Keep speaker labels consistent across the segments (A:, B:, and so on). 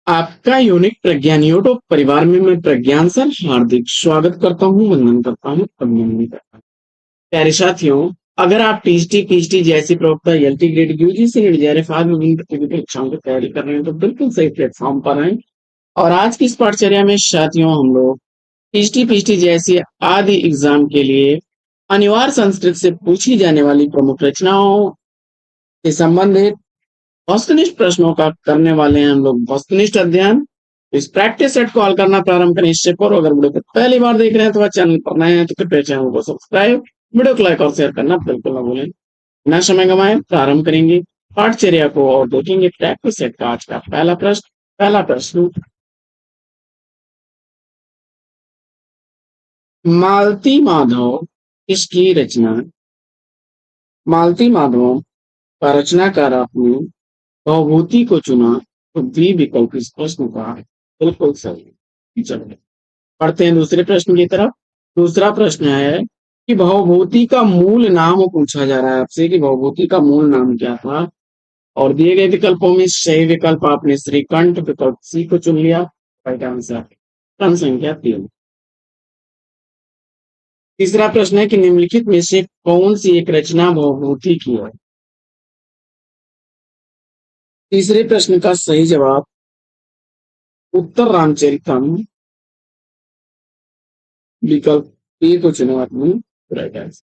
A: आपका यूनिक प्रज्ञान यूट्यूब परिवार में मैं प्रज्ञान सर हार्दिक स्वागत करता हूँ, वंदन करता हूँ, अभिनंदन करता हूँ। प्यारे साथियों, अगर आप टीएसटी पीएचडी जैसी प्रवक्ता LT grade UGC NET JRF आदि विभिन्न प्रतियोगी परीक्षाओं की तैयारी कर रहे हैं तो बिल्कुल सही प्लेटफॉर्म पर हैं। और आज की इस पाठचर्या में साथियों हम लोग टीएसटी पीएचडी जैसी आदि एग्जाम के लिए अनिवार्य संस्कृत से पूछी जाने वाली प्रमुख रचनाओं से संबंधित वस्तुनिष्ठ प्रश्नों का करने वाले हैं हम लोग वस्तुनिष्ठ अध्ययन। इस प्रैक्टिस सेट को हल करना प्रारंभ करें इससे पूर्व अगर वीडियो को पहली बार देख रहे हैं तो वह चैनल पर नए हैं तो कृपया चैनल को सब्सक्राइब, वीडियो को लाइक और शेयर करना बिल्कुल ना भूलें। बिना समय गंवाए प्रारंभ करेंगे पाठचर्या को और देखेंगे प्रैक्टिस सेट का आज का पहला प्रश्न। मालती माधव किसकी रचना? मालती माधव का रचनाकार आपने भवभूति को चुना तो बी विकल्प इस प्रश्न का बिल्कुल सही। चलिए पढ़ते हैं दूसरे प्रश्न की तरफ। दूसरा प्रश्न है कि भवभूति का मूल नाम पूछा जा रहा है आपसे कि भवभूति का मूल नाम क्या था। और दिए गए विकल्पों में सही विकल्प आपने श्रीकंठ विकल्प सी को चुन लिया। राइट आंसर प्रश्न संख्या 3। तीसरा प्रश्न है कि निम्नलिखित में से कौन सी एक रचना भवभूति की है? तीसरे प्रश्न का सही जवाब उत्तर रामचरितम विकल्प ए को चुना आपने। Right answer.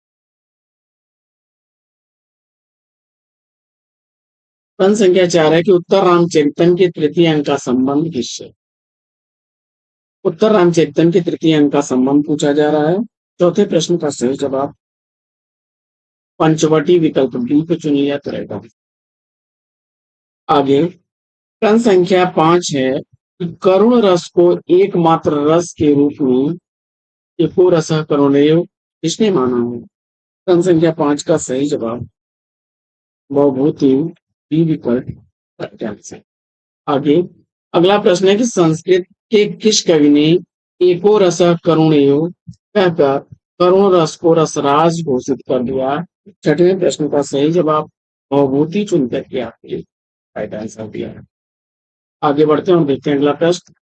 A: प्रश्न संख्या 4 है कि उत्तर रामचरितम के तृतीय अंक का संबंध किससे? उत्तर रामचरितम के तृतीय अंक का संबंध पूछा जा रहा है। चौथे प्रश्न का सही जवाब पंचवटी विकल्प बी को चुन लिया तो रहेगा। आगे प्रश्न संख्या 5 है कि करुण रस को एकमात्र रस के रूप में एको रस करुणेय किसने माना है? प्रश्न संख्या 5 का सही जवाब भवभूति बी विकल्प राइट आंसर। आगे अगला प्रश्न है कि संस्कृत के किस कवि ने एको रस करुणेय कहकर करुण रस को रसराज घोषित कर दिया? छठवें प्रश्न का सही जवाब भवभूति चुन करके आपके राइट आंसर दिया है। आगे बढ़ते हैं और देखते हैं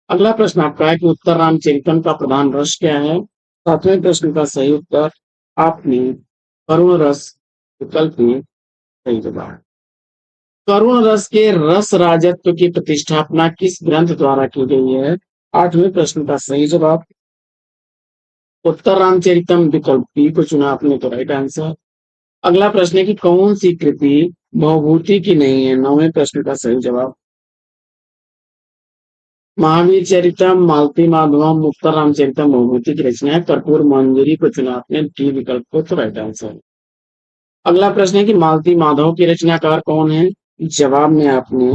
A: अगला प्रश्न आपका है कि उत्तर रामचरितम का प्रधान रस क्या है? सातवें प्रश्न का सही उत्तर आपने करुण रस विकल्प में सही जवाब। करुण रस के रस राजत्व की प्रतिष्ठापना किस ग्रंथ द्वारा की गई है? आठवें प्रश्न का सही जवाब उत्तर रामचरितम विकल्प बी को चुना आपने तो राइट आंसर। अगला प्रश्न है कि कौन सी कृति भवभूति की नहीं है? नौवें प्रश्न का सही जवाब महावीर चरितम, मालती माधवम, उत्तर रामचरितम भवभूति की रचना है। कर्पूर मंजरी को चुना आपने डी विकल्प को तो राइट आंसर। अगला प्रश्न है कि मालती माधव की रचनाकार कौन है? जवाब में आपने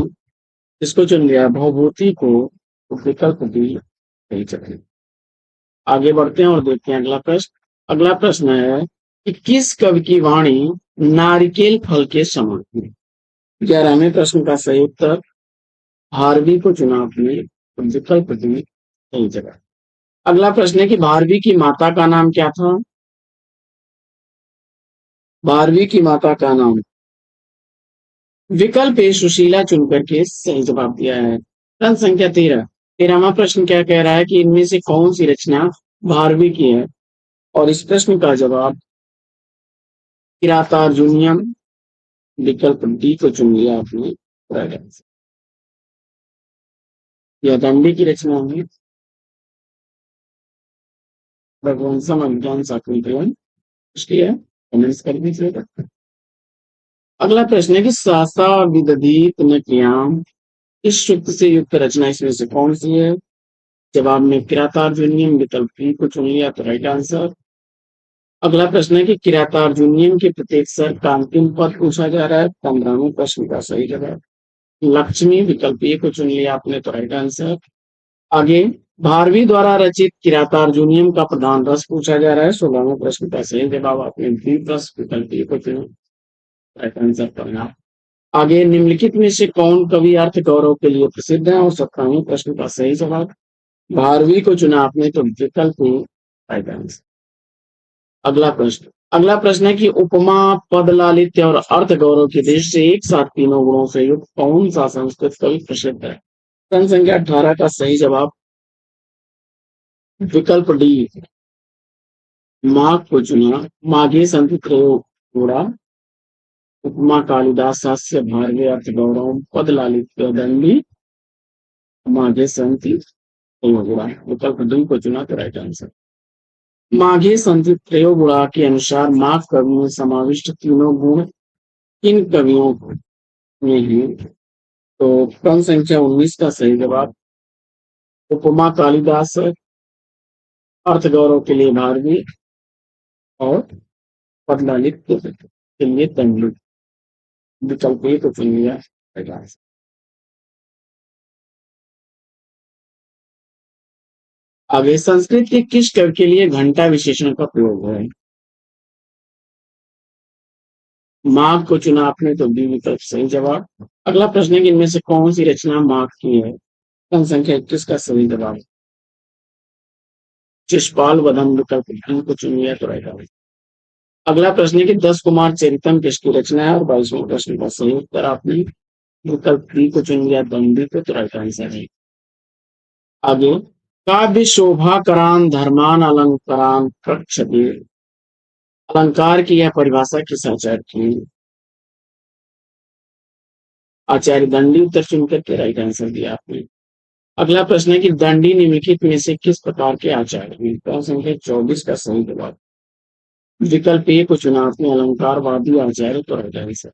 A: इसको चुन लिया भवभूति को विकल्प डी सही चले। आगे बढ़ते हैं और देखते हैं अगला प्रश्न है कि किस कवि की वाणी नारिकेल फल के समान है? 11वें प्रश्न का सही उत्तर भारवी को चुना आपने विकल्प डी सही जगह। अगला प्रश्न है कि भारवी की माता का नाम क्या था? भारवी की माता का नाम विकल्प ए सुशीला चुनकर के सही जवाब दिया है। प्रश्न संख्या 13वां प्रश्न क्या कह रहा है कि इनमें से कौन सी रचना भारवी की है? और इस प्रश्न का जवाब किरातार्जुनीयम विकल्प डी को चुन लिया आपने राइट आंसर। यह दंडी की रचना है। रघुवंशम अभिज्ञान शाकुंतलम उसकी है, कमेंट्स कर दीजिएगा। अगला प्रश्न है कि सासा विदधीत न क्रियाम इस सूक्त से युक्त रचना इसमें से कौन सी है? जवाब में किरातार्जुनीयम विकल्प बी को चुन लिया तो राइट आंसर। अगला प्रश्न है कि किरातार्जुनीयम के प्रत्येक स्वर का अंतिम पद पूछा जा रहा है। 15वें प्रश्न का सही जवाब लक्ष्मी विकल्प ए को चुन लिया आपने तो राइट आंसर। आगे भारवी द्वारा रचित किरातार्जुनीयम का प्रधान रस पूछा जा रहा है। 16वें प्रश्न का सही जवाब आपने द्वीप रस विकल्प ए को चुना राइट आंसर करना। आगे निम्नलिखित में से कौन कवि अर्थ गौरव के लिए प्रसिद्ध है? और 17वें प्रश्न का सही जवाब भारवी को चुना आपने तो विकल्प में राइट आंसर। अगला प्रश्न है कि उपमा, पद लालित्य और अर्थ गौरव की दृष्टि से एक साथ तीनों गुणों से युक्त कौन सा संस्कृत कवि प्रसिद्ध है? प्रश्न संख्या 18 का सही जवाब विकल्प डी माघ को चुना। माघे संति त्रयोगुणा उपमा कालिदास हास्य भारवे अर्थ गौरव पद लालित्य दंडी माघे संति त्रयोगुणा। विकल्प डी को चुना तो राइट आंसर। माघे संति त्रयोगुणा के अनुसार माघ कवि में समाविष्ट तीनों गुण किन कवियों में ही? तो क्रम संख्या 19 का सही जवाब उपमा कालिदास, अर्थ गौरव के लिए भारवी और पदलालित्य के लिए तंडु। विकल्प ए को चुन लिया। आगे संस्कृत के किस कवि के लिए घंटा विशेषण का प्रयोग है? माघ को चुना आपने तो बी विकल्प सही जवाब। अगला प्रश्न है कि इनमें से कौन सी रचना माघ की है? क्रम संख्या 21 का सही जवाब शिषपाल वदन। विकल्प डी को चुन लिया तो राइट आंसर। अगला प्रश्न है कि 10 कुमार चरितम किसकी रचना है? और 22वां प्रश्न का सही उत्तर आपने विकल्प डी को चुन लिया दंडी को तो राइट आंसर है। आगे काव्य शोभा करान धर्मान अलंकारान प्रक्षते। अलंकार की यह परिभाषा किस आचार्य की? आचार्य दंडी उत्तर चुन करके राइट आंसर दिया आपने। अगला प्रश्न है कि दंडी निम्नलिखित में से किस प्रकार के आचार्य हैं? प्रश्न संख्या 24 का सही जवाब विकल्प ए को चुना आपने अलंकारवादी आचार्य तो राइट आंसर।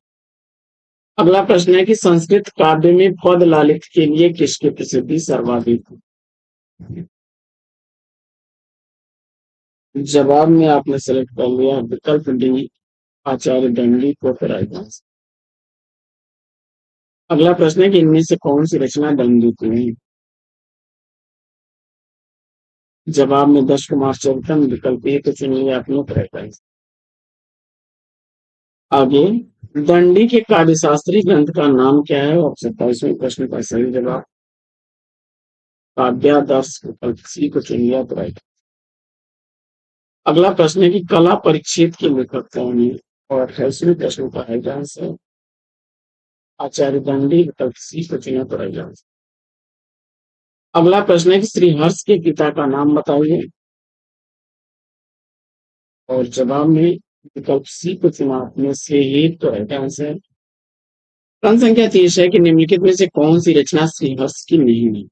A: अगला प्रश्न है कि संस्कृत काव्य में पद लालित के लिए किसकी प्रसिद्धि सर्वाधिक? जवाब में आपने सेलेक्ट कर लिया विकल्प डी आचार्य दंडी को राइट आंसर। अगला प्रश्न है कि इनमें से कौन सी रचना दंडी की है? जवाब में 10 कुमार चरितम। विकल्प ए को चुन लिया आपने तो राइट आंसर। आगे दंडी के काव्यशास्त्री ग्रंथ का नाम क्या है? और 27वें प्रश्न का सही जवाब काव्यादर्श। विकल्प सी को चुन लिया तो राइट। अगला प्रश्न है कि कला परिच्छेद के लेखक कौन है? और 28वें प्रश्न का राइट आंसर आचार्य दंडी। विकल्प सी को चुना तो राइट आंसर। अगला प्रश्न है कि श्रीहर्ष के पिता का नाम बताइए। और जवाब में विकल्प सी को चुना आपने से ही तो राइट आंसर। प्रश्न संख्या 30 है कि निम्नलिखित में से कौन सी रचना श्रीहर्ष की नहीं है?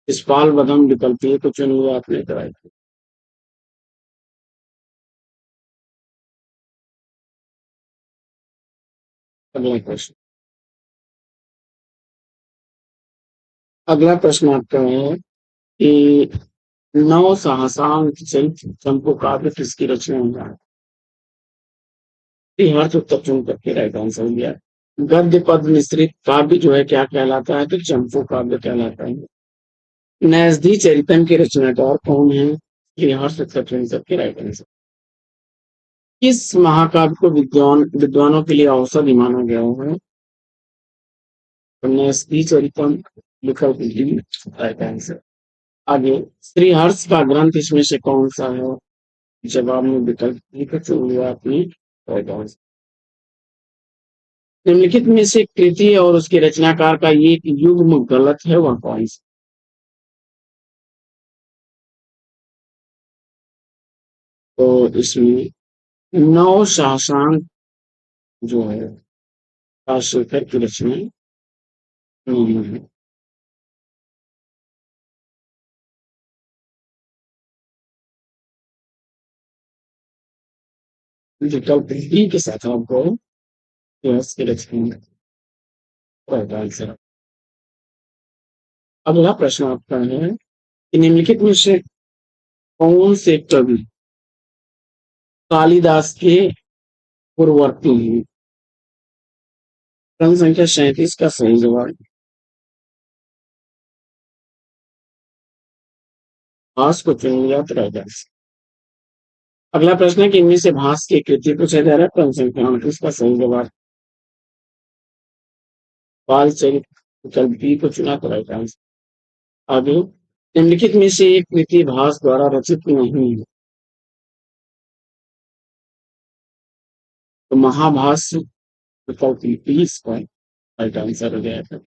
A: शिषपाल वदन। विकल्प ए को चुन लिया आपने तो राइट। अगला प्रश्न आपका है कि नौ सहसांक चरित्र चंपू काव्य किसकी रचना है? हर्ष उत्तर चुन करके राइट आंसर दिया। गद्य पद मिश्रित काव्य जो है क्या कहलाता है? तो चंपू काव्य कहलाता है। नैषधि चरितम के रचनाकार कौन है? हर्ष उत्तर चुन करके राइट आंसर। किस महाकाव्य को विद्वानों के लिए औषधि माना गया है? नैषधि चरितम। विकल्प डी राइट आंसर। आगे श्रीहर्ष का ग्रंथ इसमें से कौन सा है? जवाब में विकल्प डी को चुन लिया आपने राइट आंसर। निम्नलिखित में से कृति और उसके रचनाकार का एक युग्म गलत है वह कौन सा? तो इसमें नौ शासंक जो है राजशेखर की रचना नहीं है। विकल्प डी के साथ आपको यस की रचना राइट आंसर। अगला प्रश्न आपका है कि निम्नलिखित में से कौन से कवि कालिदास के पूर्ववर्ती हैं? प्रश्न संख्या 37 का सही जवाब भास को चुन लिया तो राइट आंसर। अगला प्रश्न है कि इनमें से भास की कृति पूछा जा रहा है। प्रश्न संख्या 29 का सही जवाब बाल चरित। विकल्प बी को चुना तो राइट आंसर। आगे निम्नलिखित में से एक कृति भास द्वारा रचित नहीं है। तो महाभाष्य। विकल्प बी इसका राइट आंसर हो जाएगा।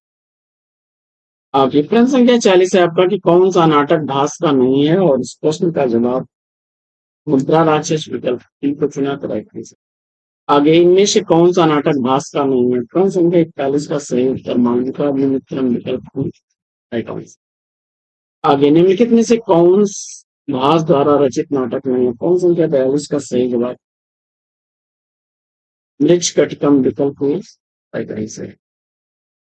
A: आगे प्रश्न संख्या 40 है आपका कि कौन सा नाटक भास का नहीं है, और इस प्रश्न का जवाब मुद्रा राक्षस विकल्प डी को चुना तो राइट आंसर। आगे इनमें से कौन सा नाटक भास का नहीं है, प्रश्न संख्या 41 का सही उत्तर मालविका अग्निमित्रम विकल्प डी, राइट आंसर। आगे निम्नलिखित में से कौन भास द्वारा रचित नाटक नहीं है, प्रश्न संख्या 42 का सही जवाब मृक्ष कटिकम विकल्प डी, राइट आंसर।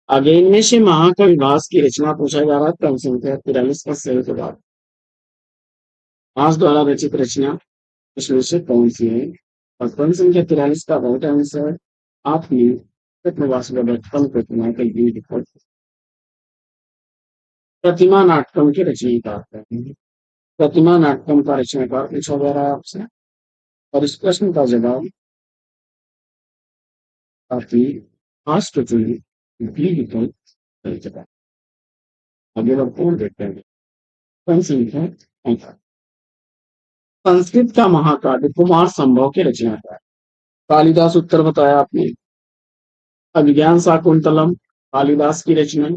A: आगे इनमें से महाकवि भास की रचना पूछा जा रहा है, प्रश्न संख्या 43 का सही जवाब भास द्वारा रचित रचना इसमें से कौन सी है, और प्रश्न संख्या 43 का राइट आंसर आपने कृतनिवास बचपन प्रतिमा के लिए विकल्प प्रतिमा नाटकम के रचयिता हैं। प्रतिमा नाटकम का रचनाकार पूछा जा रहा है आपसे, और इस प्रश्न का जवाब काफी फास्ट चुनिए बी विकल्प सही जवाब। आगे बढ़ते हैं, देखते हैं प्रश्न संख्या 35। संस्कृत का महाकाव्य कुमार संभव के रचनाकार कालिदास उत्तर बताया आपने। अभिज्ञान शाकुंतलम कालिदास की रचना।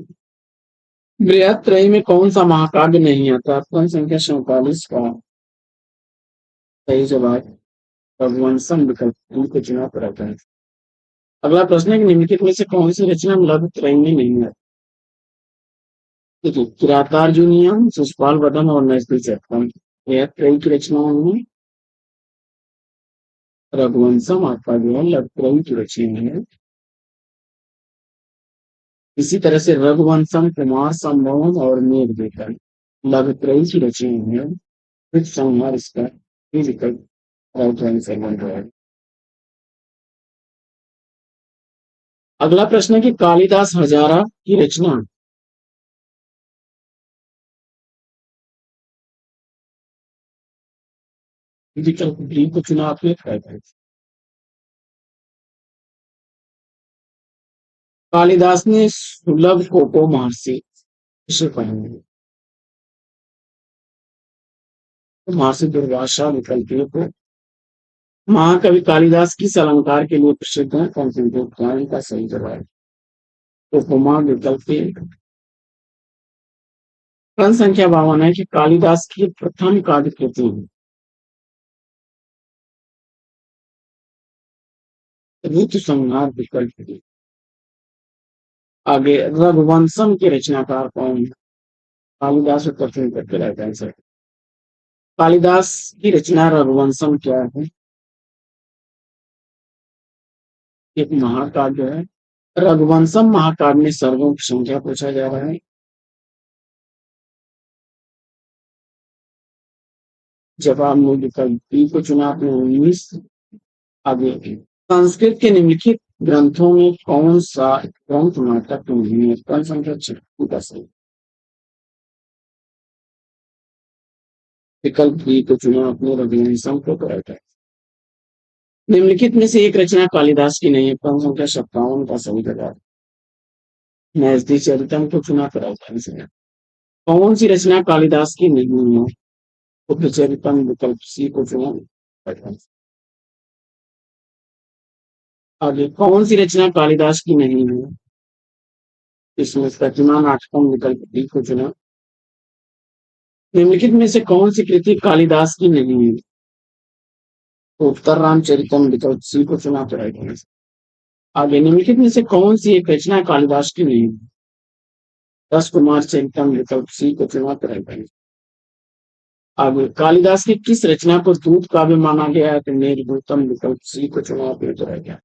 A: बृहत्त्रयी में कौन सा महाकाव्य नहीं आता, प्रश्न संख्या 47 का सही जवाब रघुवंशम विकल्प डी को चुना तो रहता है। अगला प्रश्न है कि निम्नलिखित में से कौन सी रचना लघुत्रयी में नहीं आती। देखिए किरातार्जुनीयम शिशुपाल वधम और नैष्ठिक चक्रम बृहत्त्रयी की रचनाओं में रघुवंशम आपका जो है लघुत्रयी की रचना है। इसी तरह से रघुवंशम कुमार संभवम और मेघदूतम लघुत्रयी की रचना है। फिर संहार इसका ये विकल्प राइट आंसर बन रहा है। अगला प्रश्न है कि कालिदास हजारा की रचना विकल्प डी को चुना आपने, राइट आंसर। कालिदास ने सुलभ कोको महर्षि इसे पढ़ेंगे, तो महर्षि दुर्वासा विकल्प ए को। महाकवि कालिदास किस अलंकार के लिए प्रसिद्ध है, कौन का सही जवाब उपमा विकल्प ए। प्रश्न संख्या 52 है कि कालिदास की प्रथम काव्य कृति ऋतु संहार विकल्प डी। आगे रघुवंशम के रचनाकार कौन है, कालिदास उत्तर चुन करके राइट आंसर। कालिदास की रचना रघुवंशम क्या है, एक महाकाव्य है। रघुवंशम महाकाव्य में सर्गों की संख्या पूछा जा रहा है। जवाब में विकल्प बी को चुना आपने 19। आगे संस्कृत के निम्नलिखित ग्रंथों में कौन सा ग्रंथ नाटक नहीं है, प्रश्न संख्या 56 का सही विकल्प बी को चुना आपने रघुवंशम को करेक्ट है। निम्नलिखित में से एक रचना कालिदास की नहीं है, प्रश्न संख्या 57 का सही जवाब नैष्ठिक चरितम को चुना करेक्ट आंसर। कौन सी रचना कालिदास की नहीं है, उपचरितम विकल्प सी को चुना right answer। आगे कौन सी रचना कालिदास की नहीं है, इसमें प्रतिमा नाटकम विकल्प डी को चुना। निम्नलिखित में से कौन सी कृति कालिदास की नहीं है, उत्तर रामचरितम विकल्प सी को चुना तो राइट आंसर। आगे निम्नलिखित में से कौन सी एक रचना कालिदास की नहीं है, 10 कुमार चरितम विकल्प सी को चुना तो राइट आंसर। आगे कालिदास की किस रचना को दूत काव्य माना गया है, तो मेघदूतम विकल्प सी को चुना तो राइट आंसर।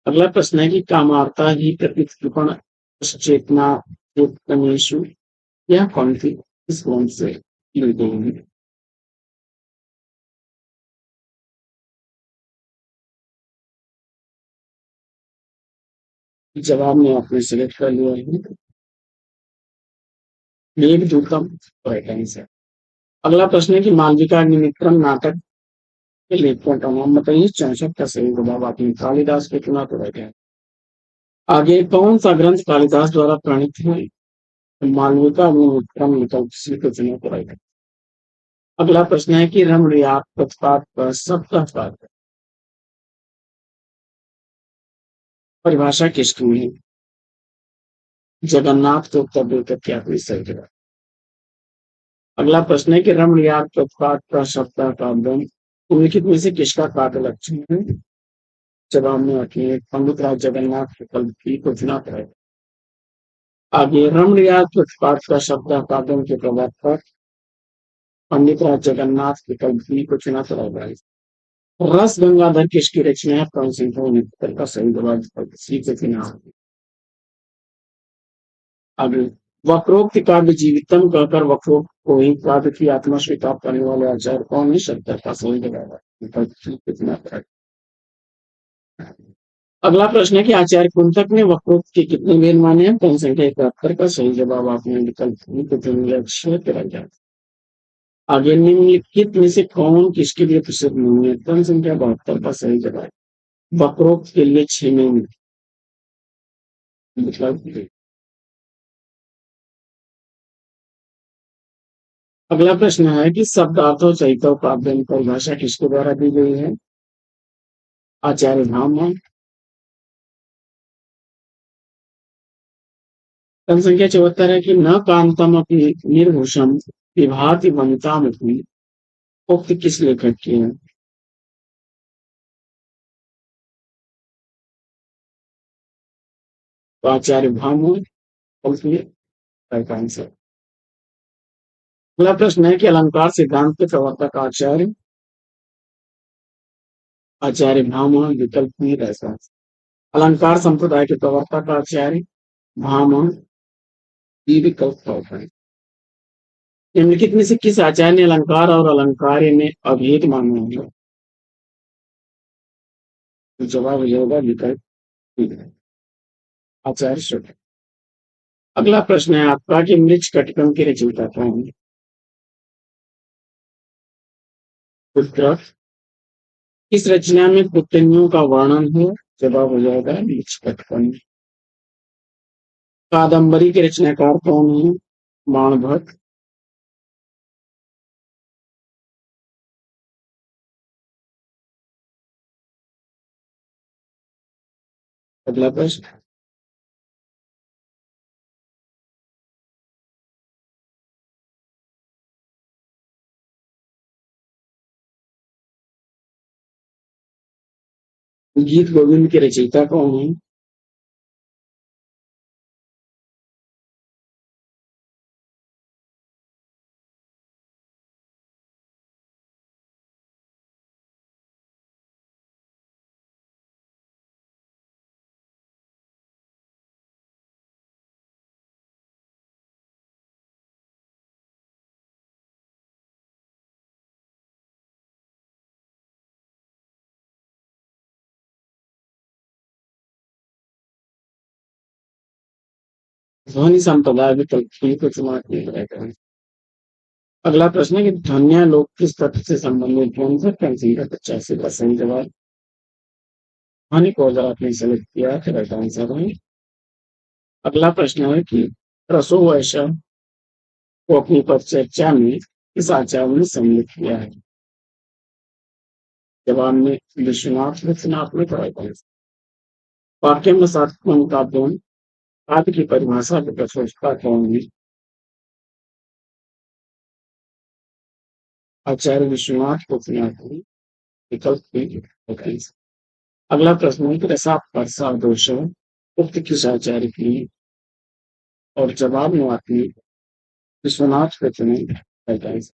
A: अगला प्रश्न है कि कामार्ता ही प्रतिकृपण चेतना चेतनेशु यह कौन सी इस कौन से ली गई है। जवाब में आपने सिलेक्ट कर लिया है मेघदूतम राइट आंसर। अगला प्रश्न है कि मालविका अग्निमित्रम नाटक के लेखकों का नाम बताइए, 64 का सही जवाब आपने कालिदास के चुना तो राइट है। आगे कौन सा ग्रंथ कालिदास द्वारा प्रणीत है, मालविका अग्निमित्रम विकल्प सी को चुना तो राइट है। अगला प्रश्न है कि रमणीय पथपात पर सप्ताह परिभाषा किसकी है? जगन्नाथ को उत्तर देकर क्या कोई सही जवाब? अगला प्रश्न है कि रमणीयार प्रत्यात का शब्द का द्वंद निम्नलिखित में से किसका कार्य लक्षण है? जवाब में रखिए पंडित राज जगन्नाथ विकल्प की को चुना करें। आगे रमणीयार प्रतिपाद का शब्द का द्वंद के प्रवर्तक पंडित राज जगन्नाथ विकल्प की को चुना करेगा। रस गंगाधर किसकी रचना है? कौन सी का सही जवाब सी के चुनाव। आगे वक्रोक्त काव्य जीवितम कहकर वक्रोक्त को ही काव्य की आत्मा स्वीकार करने वाले आचार्य कौन है? शब्द का सही जवाब विकल्प सी के चुनाव करेगा। अगला प्रश्न है कि आचार्य कुंतक ने वक्रोक्त के कितने वेद माने हैं? कौन संख्या 71 का सही जवाब आपने विकल्प को चुन छह तेरह जाए। आगे निम्नलिखित में से कौन किसके लिए प्रसिद्ध नहीं है? क्रम संख्या 72 का सही जवाब वक्रोक्त के लिए 6 में मतलब। अगला प्रश्न है कि शब्दार्थों चैतव काव्य की परिभाषा किसके द्वारा दी गई है? आचार्य ब्राह्मण। क्रम संख्या 74 है कि न कांतम अपनी निर्भूषम विभाति वनिताम अपनी उक्त किस लेखक की है? तो आचार्य ब्राह्मण राइट आंसर। अगला प्रश्न है कि अलंकार सिद्धांत के प्रवर्तक आचार्य ब्राह्मण विकल्प में रहता है। अलंकार संप्रदाय के प्रवर्तक आचार्य ब्राह्मण ये विकल्प होता है। निम्नलिखित में से किस आचार्य ने अलंकार और अलंकार्य में अभेद माना है? तो जवाब ये होगा विकल्प बी, आचार्य शुक्ल। अगला प्रश्न है आपका कि मृक्ष कटिकम के रचयिता कौन है? उत्तर इस रचना में पुत्तनियों का वर्णन है। जवाब हो जाएगा मृक्ष कटिकम। कादम्बरी के रचनाकार कौन है? बाणभट्ट। अगला प्रश्न गीत गोविंद के रचयिता कौन है? ध्वनि संप्रदाय विकल्प बी को चुना किया जाएगा। अगला प्रश्न है कि ध्वन्यालोक किस तत्व से संबंधित कौन सा? संख्या 85 का सही जवाब ध्वनि को अगर आपने सेलेक्ट किया तो राइट आंसर है। अगला प्रश्न है कि रसो वैश्य को अपनी परिचर्चा में इस आचार्य ने सम्मिलित किया है? जवाब में विश्वनाथ रचनात्मक राइट आंसर। वाक्य में सात्मन काव्यों काव्य की परिभाषा के प्रशोषता कौन है? आचार्य विश्वनाथ को चुना विकल्प बी राइट आंसर। अगला प्रश्न है कि रसा परसा दोष उक्त किस आचार्य की? और जवाब में आती विश्वनाथ को चुने राइट आंसर।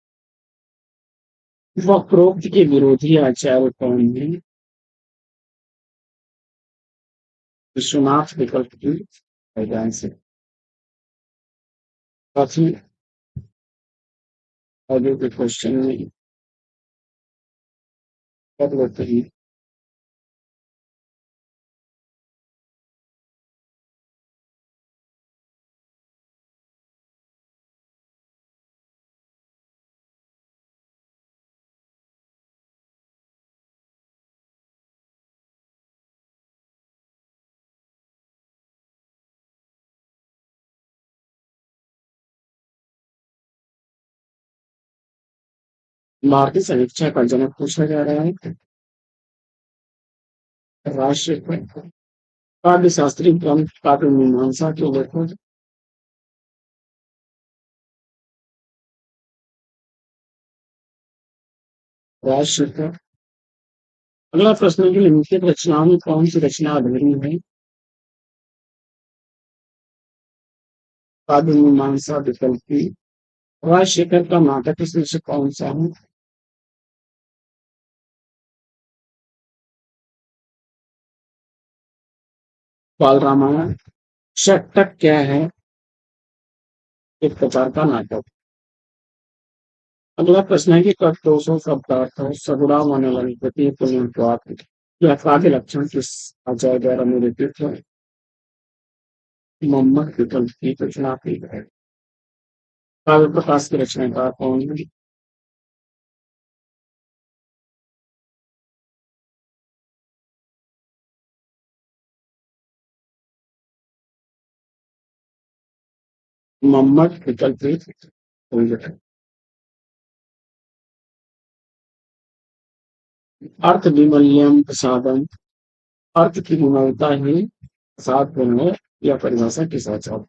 A: वक्रोक्त के विरोधी आचार्य कौन है? विश्वनाथ विकल्प की राइट आंसर। काफी आगे के क्वेश्चन में कर लेते हैं। भारतीय समीक्षा का जनक पूछा जा रहा है राष्ट्र काव्य शास्त्री ग्रंथ काव्य मीमांसा के लेखक राजशेखर। अगला प्रश्न है कि निम्नलिखित रचनाओं में कौन सी रचना अधूरी है? काव्य मीमांसा विकल्प की। राजशेखर का नाटक इसमें से कौन सा है? बाल रामायण। षटक क्या है? एक प्रकार का नाटक। अगला प्रश्न है कि कर्तोषो शब्दार्थ सगुणा मनोलंकृति पुनर्वाद यह काव्य लक्षण किस आचार्य द्वारा निरूपित है? मोहम्मद विकल्प की रचना की है। काव्य प्रकाश की रचनाकार कौन है? मोहम्मद विकल्प की। अर्थ विमल्यम प्रसादम। अर्थ की विमलता ही प्रसाद है। यह परिभाषा किस आचार्य?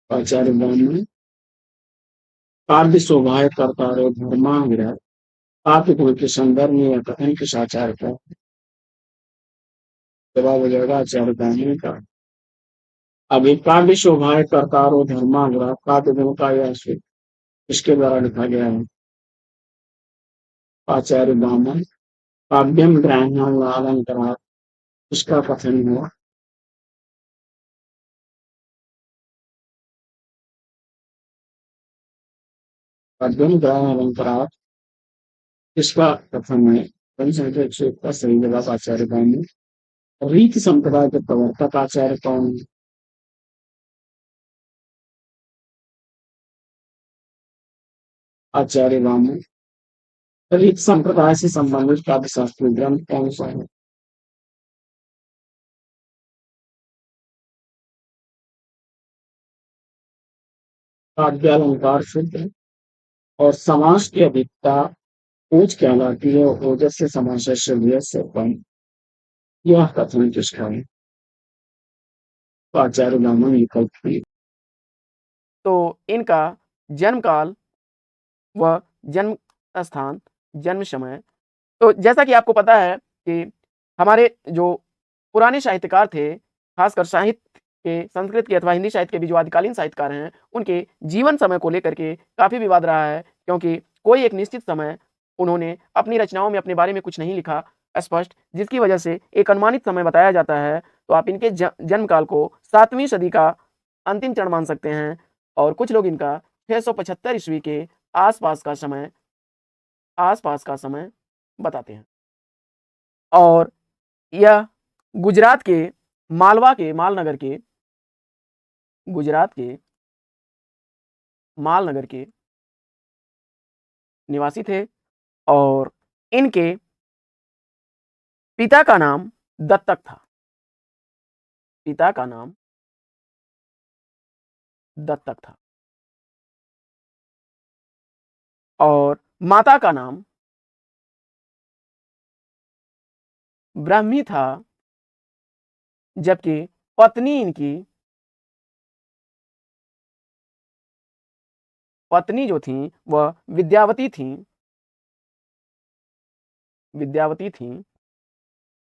A: आचार्य ब्राह्मण। काव्य शोभाए कर्तारो धर्मांगिरा काव्य गुण के संदर्भ में यह कथन किस आचार्य का? जवाब हो जाएगा आचार्य ब्राह्मण का। अभी काव्य शोभाए कर्तारो धर्मांगिरा काव्य गुण का यह सूत्र इसके द्वारा लिखा गया है? आचार्य ब्राह्मण। काव्यम ग्राह्यम अलंकारा इसका कथन हुआ? काव्यम ग्राह्य अलंकारा इसका कथन है? संख्या 101 का सही जवाब आचार्य ब्राह्मण। रीति संप्रदाय के प्रवर्तक आचार्य कौन है? आचार्य ब्राह्मण। रीति संप्रदाय से संबंधित काव्य शास्त्रीय ग्रंथ कौन सा है? काव्यालंकार शुद्ध। और समास की अधिकता ऊंच कहलाती है और ओजस से समास से कम। यह कथन किसका है? तो आचार्य ब्राह्मण विकल्प की। तो इनका जन्म काल व जन्म स्थान, जन्म समय। तो जैसा कि आपको पता है कि हमारे जो पुराने साहित्यकार थे, खासकर साहित्य के संस्कृत के अथवा हिंदी साहित्य के भी जो आदिकालीन साहित्यकार हैं, उनके जीवन समय को लेकर के काफ़ी विवाद रहा है, क्योंकि कोई एक निश्चित समय उन्होंने अपनी रचनाओं में अपने बारे में कुछ नहीं लिखा स्पष्ट, जिसकी वजह से एक अनुमानित समय बताया जाता है। तो आप इनके जन्म काल को 7वीं सदी का अंतिम चरण मान सकते हैं और कुछ लोग इनका 675 ईस्वी के आसपास का समय बताते हैं। और यह गुजरात के मालवा के मालनगर के गुजरात के मालनगर के निवासी थे और इनके पिता का नाम दत्तक था। पिता का नाम दत्तक था और माता का नाम ब्राह्मी था, जबकि पत्नी जो थी वह विद्यावती थी।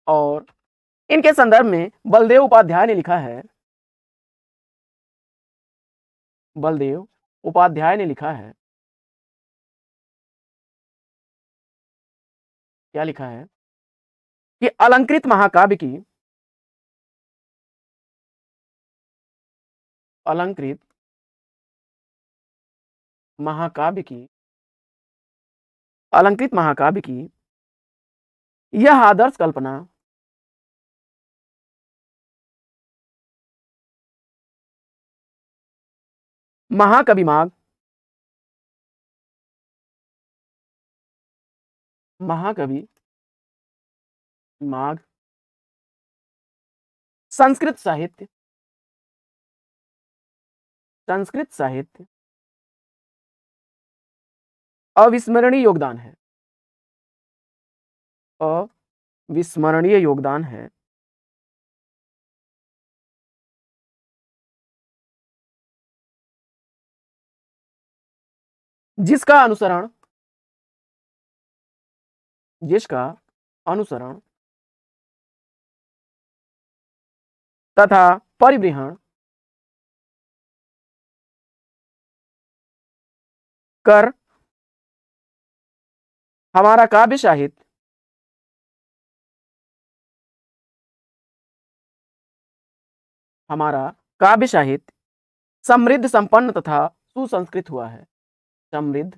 A: और इनके संदर्भ में बलदेव उपाध्याय ने लिखा है बलदेव उपाध्याय ने लिखा है, क्या लिखा है कि अलंकृत महाकाव्य की अलंकृत महाकाव्य की यह आदर्श कल्पना महाकवि माघ संस्कृत साहित्य अविस्मरणीय योगदान है।
B: अविस्मरणीय योगदान है जिसका अनुसरण तथा परिवहन कर हमारा काव्य साहित्य समृद्ध, संपन्न तथा सुसंस्कृत हुआ है। समृद्ध,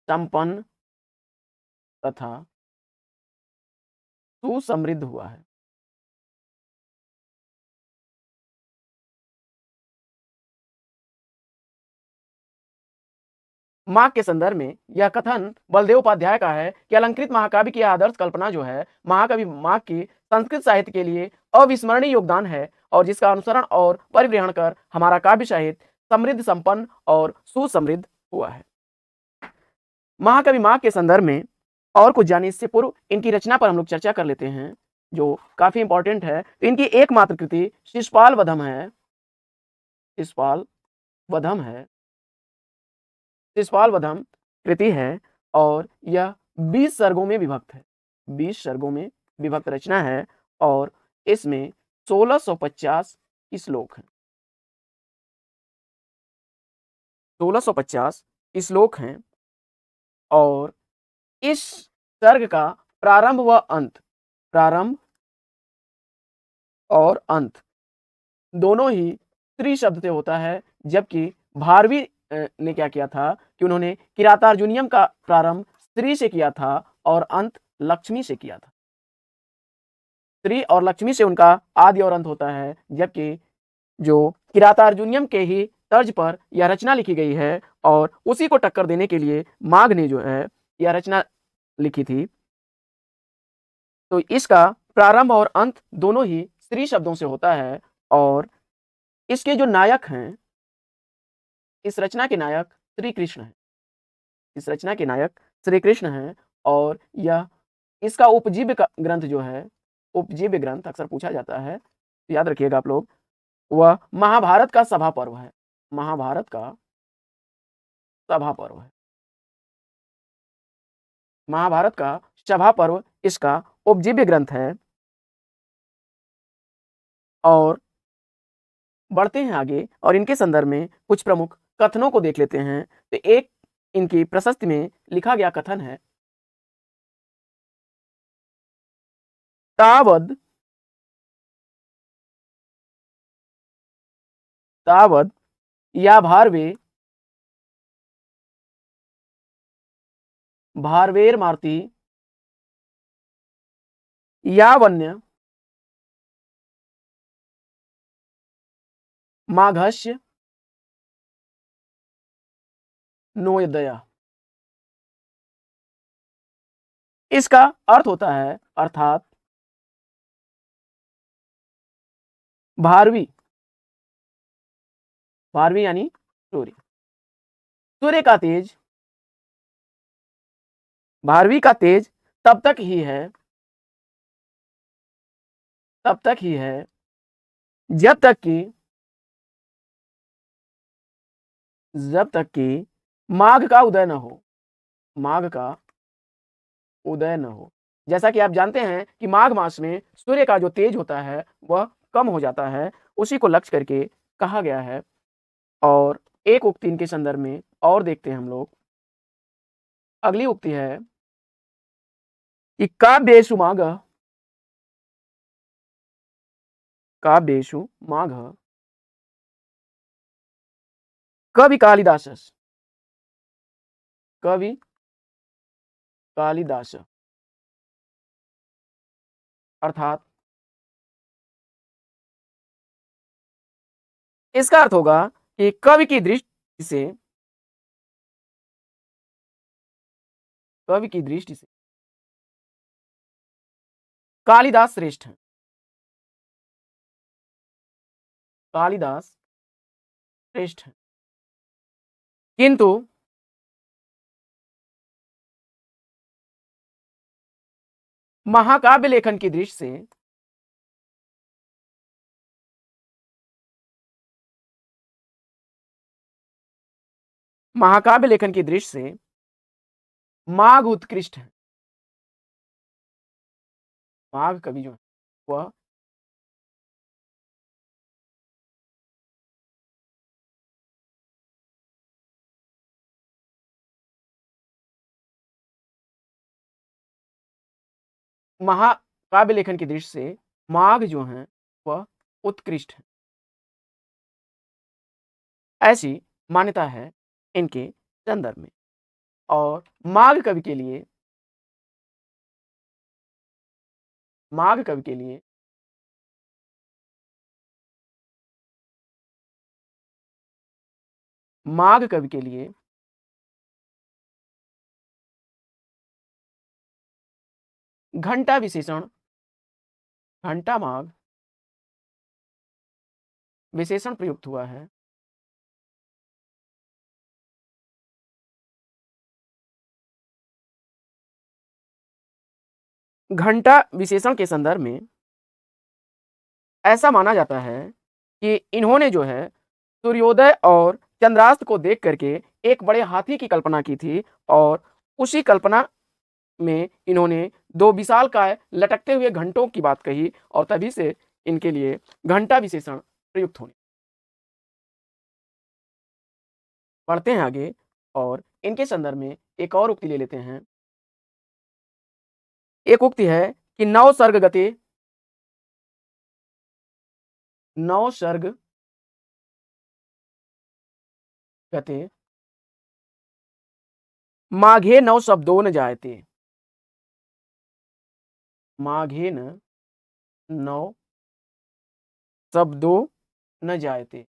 B: संपन्न तथा सुसमृद्ध हुआ है। माघ के संदर्भ में यह कथन बलदेव उपाध्याय का है कि अलंकृत महाकाव्य की आदर्श कल्पना जो है महाकवि माघ की संस्कृत साहित्य के लिए अविस्मरणीय योगदान है और जिसका अनुसरण और परिग्रहण कर हमारा काव्य साहित्य समृद्ध, संपन्न और सुसमृद्ध हुआ है। महाकवि माघ के संदर्भ में और कुछ जाने इससे पूर्व इनकी रचना पर हम लोग चर्चा कर लेते हैं जो काफी इंपॉर्टेंट है। तो इनकी एकमात्र कृति शिशुपाल वधम है। शिशुपाल वधम कृति है और यह 20 सर्गों में विभक्त है। 20 सर्गों में विभक्त रचना है और इसमें 1650 श्लोक हैं। 1650 श्लोक हैं और इस सर्ग का प्रारंभ और अंत दोनों ही स्त्री शब्द से होता है, जबकि भारवी ने क्या किया था कि उन्होंने किरातार्जुनीयम का प्रारंभ स्त्री से किया था और अंत लक्ष्मी से किया था। स्त्री और लक्ष्मी से उनका आदि और अंत होता है, जबकि जो किरातार्जुनीयम के ही तर्ज पर यह रचना लिखी गई है और उसी को टक्कर देने के लिए माघ ने जो है यह रचना लिखी थी। तो इसका प्रारंभ और अंत दोनों ही स्त्री शब्दों से होता है और इसके जो नायक हैं, इस रचना के नायक श्री कृष्ण हैं और यह इसका उपजीव्य ग्रंथ जो है, उपजीव्य ग्रंथ अक्सर पूछा जाता है, तो याद रखिएगा आप लोग, वह महाभारत का सभा पर्व है। महाभारत का सभा पर्व इसका उपजीव्य ग्रंथ है। और बढ़ते हैं आगे और इनके संदर्भ में कुछ प्रमुख कथनों को देख लेते हैं। तो एक इनकी प्रशस्ति में लिखा गया कथन है, तावद या भारवेर मारुति या वन्य माघस्य नोयदया। इसका अर्थ होता है, अर्थात भारवी यानी सूर्य का तेज, भारवी का तेज तब तक ही है जब तक कि माघ का उदय न हो। जैसा कि आप जानते हैं कि माघ मास में सूर्य का जो तेज होता है वह कम हो जाता है, उसी को लक्ष्य करके कहा गया है। और एक उक्ति इनके संदर्भ में और देखते हैं हम लोग। अगली उक्ति है कि काव्येषु माघ कवि कालिदास अर्थात इसका अर्थ होगा कि कवि की दृष्टि से कालिदास श्रेष्ठ है। किंतु महाकाव्य लेखन की दृष्टि से महाकाव्य लेखन की दृष्टि से माघ उत्कृष्ट है। माघ कवि जो है वह महाकाव्य लेखन की दृष्टि से माघ जो है वह उत्कृष्ट है, ऐसी मान्यता है इनके संदर्भ में। और माघ कवि के लिए माघ कवि के लिए माघ कवि के लिए घंटा विशेषण, घंटा माघ विशेषण प्रयुक्त हुआ है। घंटा विशेषण के संदर्भ में ऐसा माना जाता है कि इन्होंने जो है सूर्योदय और चंद्रास्त को देख करके एक बड़े हाथी की कल्पना की थी और उसी कल्पना में इन्होंने दो विशालकाय लटकते हुए घंटों की बात कही और तभी से इनके लिए घंटा विशेषण प्रयुक्त होने। पढ़ते हैं आगे और इनके संदर्भ में एक और उक्ति ले लेते हैं। एक उक्ति है कि नौ सर्ग गते, नौ सर्ग गते माघे नौ शब्दों न जायते, माघे नौ शब्दों न जायते,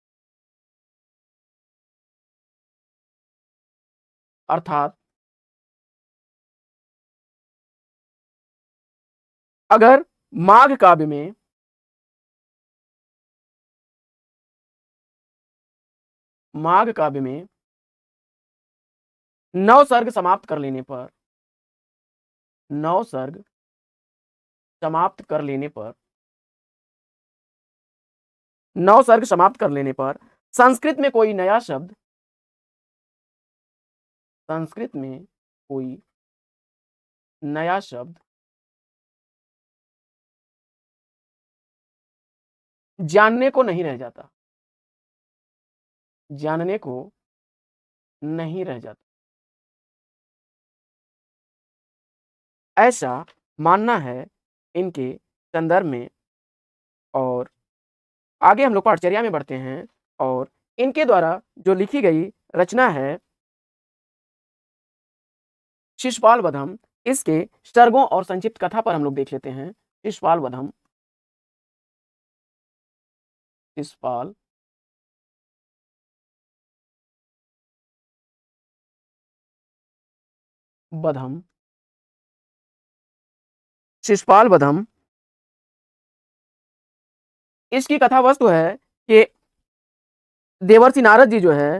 B: अर्थात अगर माघ काव्य में माघ काव्य में नौ सर्ग समाप्त कर लेने पर, नौ सर्ग समाप्त कर लेने पर, नौ सर्ग समाप्त कर लेने पर संस्कृत में कोई नया शब्द, संस्कृत में कोई नया शब्द जानने को नहीं रह जाता, जानने को नहीं रह जाता, ऐसा मानना है इनके संदर्भ में। और आगे हम लोग पाठचर्या में बढ़ते हैं और इनके द्वारा जो लिखी गई रचना है शिशुपाल वधम, इसके सर्गों और संक्षिप्त कथा पर हम लोग देख लेते हैं। शिशुपाल वधम, शिशुपाल वधम, शिशुपाल वधम, इसकी कथा वस्तु है कि देवर्षि नारद जी जो है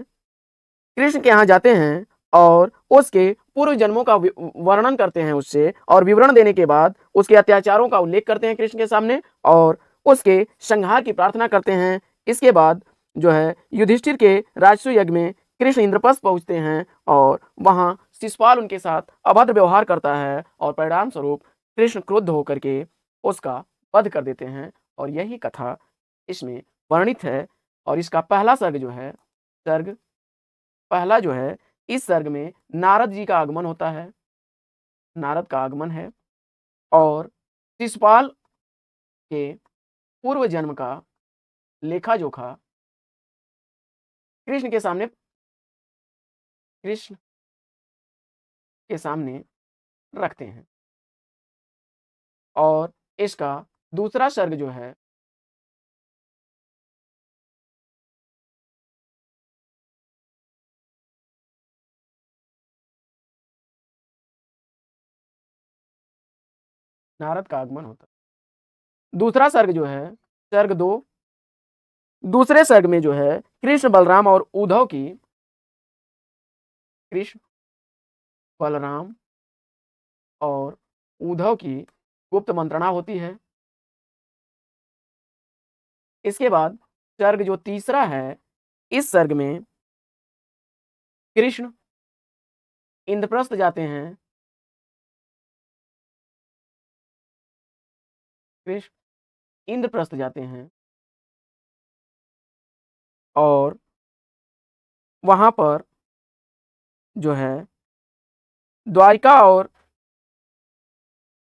B: कृष्ण के यहाँ जाते हैं और उसके पूर्व जन्मों का वर्णन करते हैं उससे, और विवरण देने के बाद उसके अत्याचारों का उल्लेख करते हैं कृष्ण के सामने और उसके संहार की प्रार्थना करते हैं। इसके बाद जो है युधिष्ठिर के राजसूय यज्ञ में कृष्ण इंद्रप्रस्थ पहुंचते हैं और वहां शिशुपाल उनके साथ अभद्र व्यवहार करता है और परिणाम स्वरूप कृष्ण क्रुद्ध होकर के उसका वध कर देते हैं। और यही कथा इसमें वर्णित है। और इसका पहला सर्ग जो है, सर्ग पहला जो है, इस सर्ग में नारद जी का आगमन होता है, नारद का आगमन है और शिशुपाल के पूर्व जन्म का लेखा जोखा कृष्ण के सामने, कृष्ण के सामने रखते हैं। और इसका दूसरा सर्ग जो है, नारद का आगमन होता है। दूसरा सर्ग जो है, सर्ग दो, दूसरे सर्ग में जो है कृष्ण बलराम और उद्धव की, कृष्ण बलराम और उद्धव की गुप्त मंत्रणा होती है। इसके बाद सर्ग जो तीसरा है, इस सर्ग में कृष्ण इंद्रप्रस्थ जाते हैं। कृष्ण इंद्रप्रस्थ जाते हैं और वहां पर जो है द्वारिका और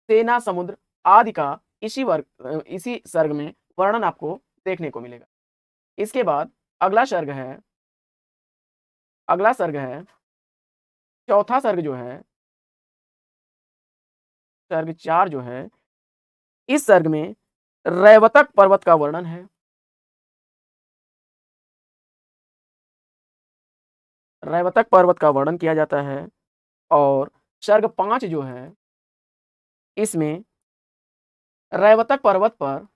B: सेना समुद्र आदि का इसी सर्ग में वर्णन आपको देखने को मिलेगा। इसके बाद अगला सर्ग है चौथा सर्ग जो है, सर्ग 4 जो है, इस सर्ग में रैवतक पर्वत का वर्णन है। रैवतक पर्वत का वर्णन किया जाता है और सर्ग 5 जो है, इसमें रैवतक पर्वत पर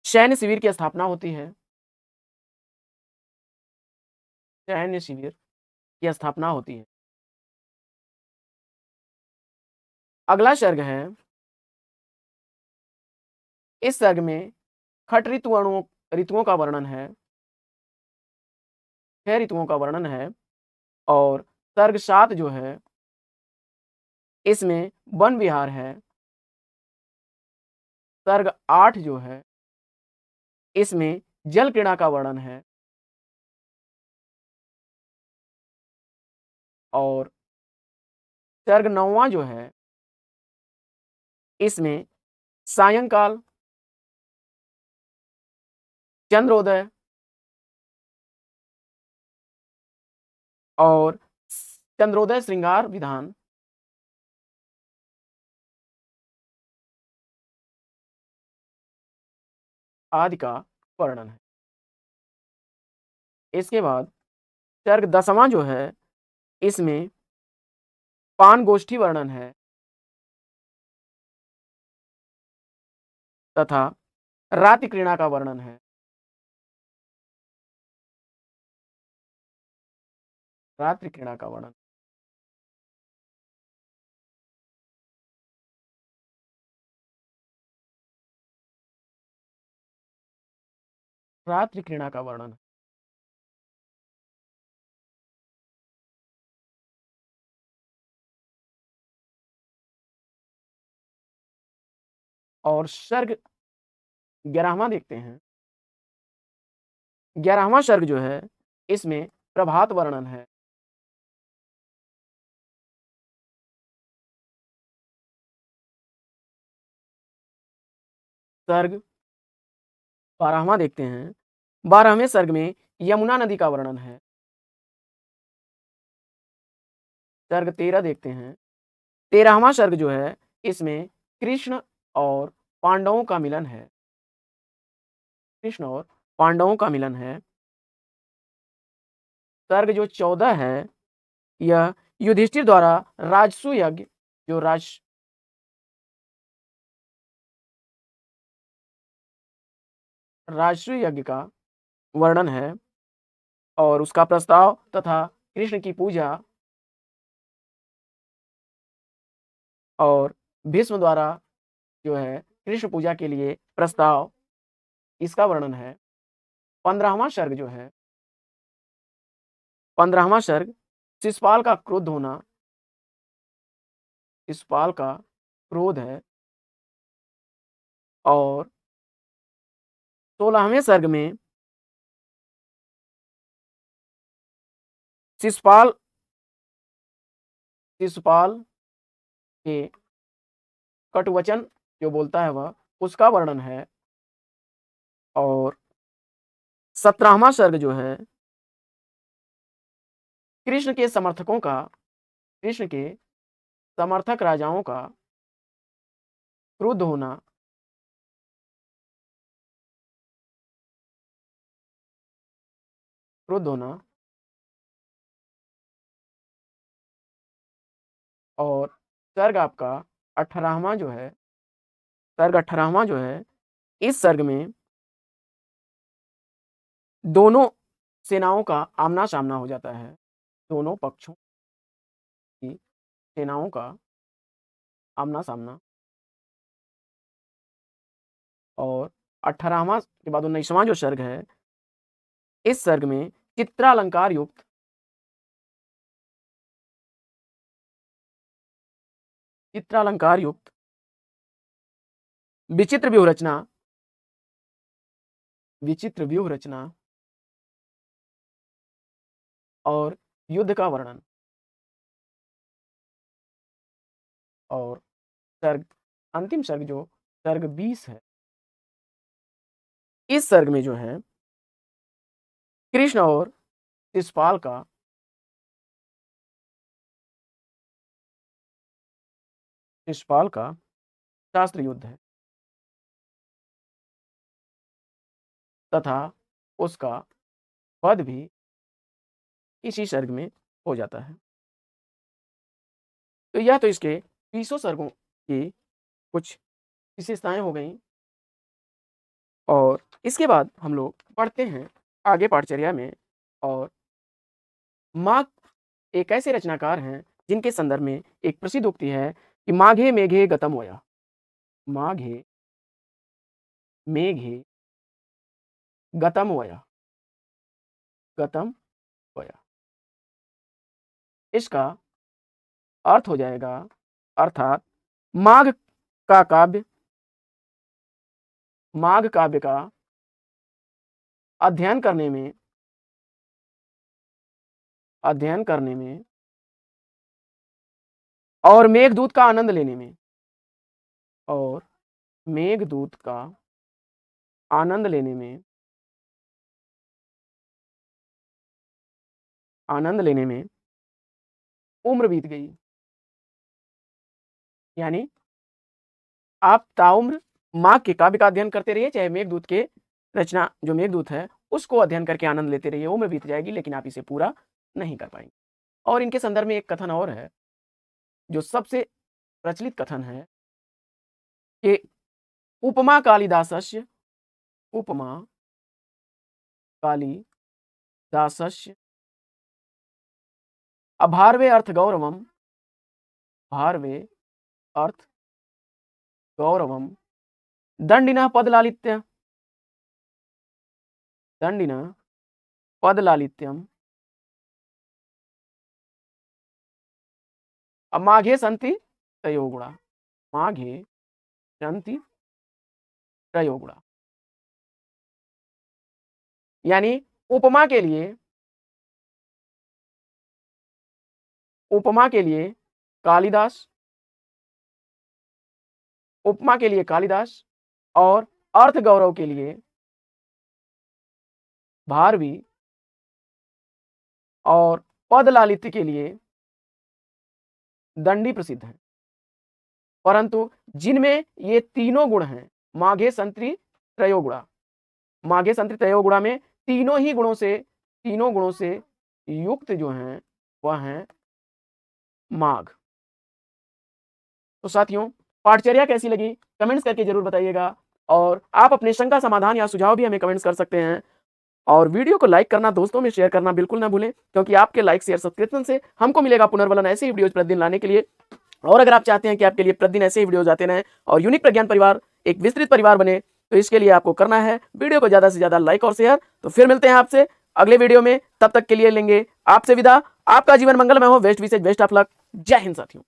B: सैन्य शिविर की स्थापना होती है। सैन्य शिविर की स्थापना होती है। अगला सर्ग है, इस सर्ग में खट ऋतुओं का वर्णन है। 6 ऋतुओं का वर्णन है और सर्ग 7 जो है, इसमें वन विहार है। सर्ग 8 जो है, इसमें जल क्रीड़ा का वर्णन है और सर्ग 9वां जो है, इसमें सायंकाल, चंद्रोदय और चंद्रोदय श्रृंगार विधान आदि का वर्णन है। इसके बाद सर्ग 10वां जो है, इसमें पान गोष्ठी वर्णन है तथा रात्रि क्रीड़ा का वर्णन है। रात्रि क्रीड़ा का वर्णन, रात्रि क्रीड़ा का वर्णन और सर्ग 11वां देखते हैं। 11वां सर्ग जो है, इसमें प्रभात वर्णन है। सर्ग 12वां देखते हैं। 12वें सर्ग में यमुना नदी का वर्णन है। सर्ग 13 देखते हैं। 13वां सर्ग जो है, इसमें कृष्ण और पांडवों का मिलन है। कृष्ण और पांडवों का मिलन है। सर्ग जो 14 है, यह युधिष्ठिर द्वारा राजसूय यज्ञ जो राजसूय यज्ञ का वर्णन है और उसका प्रस्ताव तथा कृष्ण की पूजा और भीष्म द्वारा जो है कृष्ण पूजा के लिए प्रस्ताव, इसका वर्णन है। 15वां सर्ग जो है, 15वां सर्ग शिशुपाल का क्रुद्ध होना, शिशुपाल का क्रोध है और 16वें सर्ग में शिशुपाल शिशुपाल के कटुवचन जो बोलता है वह, उसका वर्णन है और 17वां सर्ग जो है, कृष्ण के समर्थकों का, कृष्ण के समर्थक राजाओं का क्रुद्ध होना क्रुद्ध होना और सर्ग आपका 18वां जो है, सर्ग 18वां जो है, इस सर्ग में दोनों सेनाओं का आमना-सामना हो जाता है। दोनों पक्षों की सेनाओं का आमना सामना। और 18वां के बाद 19वां जो सर्ग है, इस सर्ग में चित्रालंकार युक्त विचित्र व्यूह रचना और युद्ध का वर्णन। और अंतिम सर्ग जो सर्ग 20 है, इस सर्ग में जो है कृष्ण और शिशुपाल का शास्त्र युद्ध है तथा उसका वध भी इसी सर्ग में हो जाता है। तो यह तो इसके 20 सर्गों की कुछ विशेषताएं हो गई। और इसके बाद हम लोग पढ़ते हैं आगे पाठचर्या में। और माघ एक ऐसे रचनाकार हैं जिनके संदर्भ में एक प्रसिद्ध उक्ति है कि माघे मेघे गतम वया, माघे मेघे गतम वया, गतम वया। इसका अर्थ हो जाएगा, अर्थात माघ काव्य का अध्ययन करने में और मेघदूत का आनंद लेने में, और मेघदूत का आनंद लेने में उम्र बीत गई। यानी आप ताउम्र माघ के काव्य का अध्ययन करते रहिए, चाहे मेघदूत के रचना जो मेघदूत है उसको अध्ययन करके आनंद लेते रहिए, उम्र बीत जाएगी लेकिन आप इसे पूरा नहीं कर पाएंगे। और इनके संदर्भ में एक कथन और है जो सबसे प्रचलित कथन है कि उपमा कालिदासस्य अभार्वे अर्थ गौरवम दंडिनः पदलालित्यम माघे सन्ति त्रयो गुणा, माघे सन्ति त्रयो गुणा। यानी उपमा के लिए कालिदास और अर्थ गौरव के लिए भारवी और पद लालित्य के लिए दंडी प्रसिद्ध है। परंतु जिनमें ये तीनों गुण हैं, माघे संत्रि त्रयो गुणा में तीनों गुणों से युक्त जो हैं वह हैं माघ। तो साथियों, पाठचर्या कैसी लगी कमेंट्स करके जरूर बताइएगा। और आप अपने शंका समाधान या सुझाव भी हमें कमेंट्स कर सकते हैं। और वीडियो को लाइक करना, दोस्तों में शेयर करना बिल्कुल ना भूलें, क्योंकि आपके लाइक शेयर सब्सक्रिप्शन से हमको मिलेगा पुनर्बलन ऐसे ही वीडियोज प्रतिदिन लाने के लिए। और अगर आप चाहते हैं कि आपके लिए प्रतिदिन ऐसे ही वीडियोज आते रहें और यूनिक प्रज्ञान परिवार एक विस्तृत परिवार बने, तो इसके लिए आपको करना है वीडियो को ज्यादा से ज्यादा लाइक और शेयर। तो फिर मिलते हैं आपसे अगले वीडियो में, तब तक के लिए लेंगे आपसे विदा। आपका जीवन मंगलमय हो। बेस्ट विशेष, बेस्ट ऑफ लक। जय हिंद साथियों।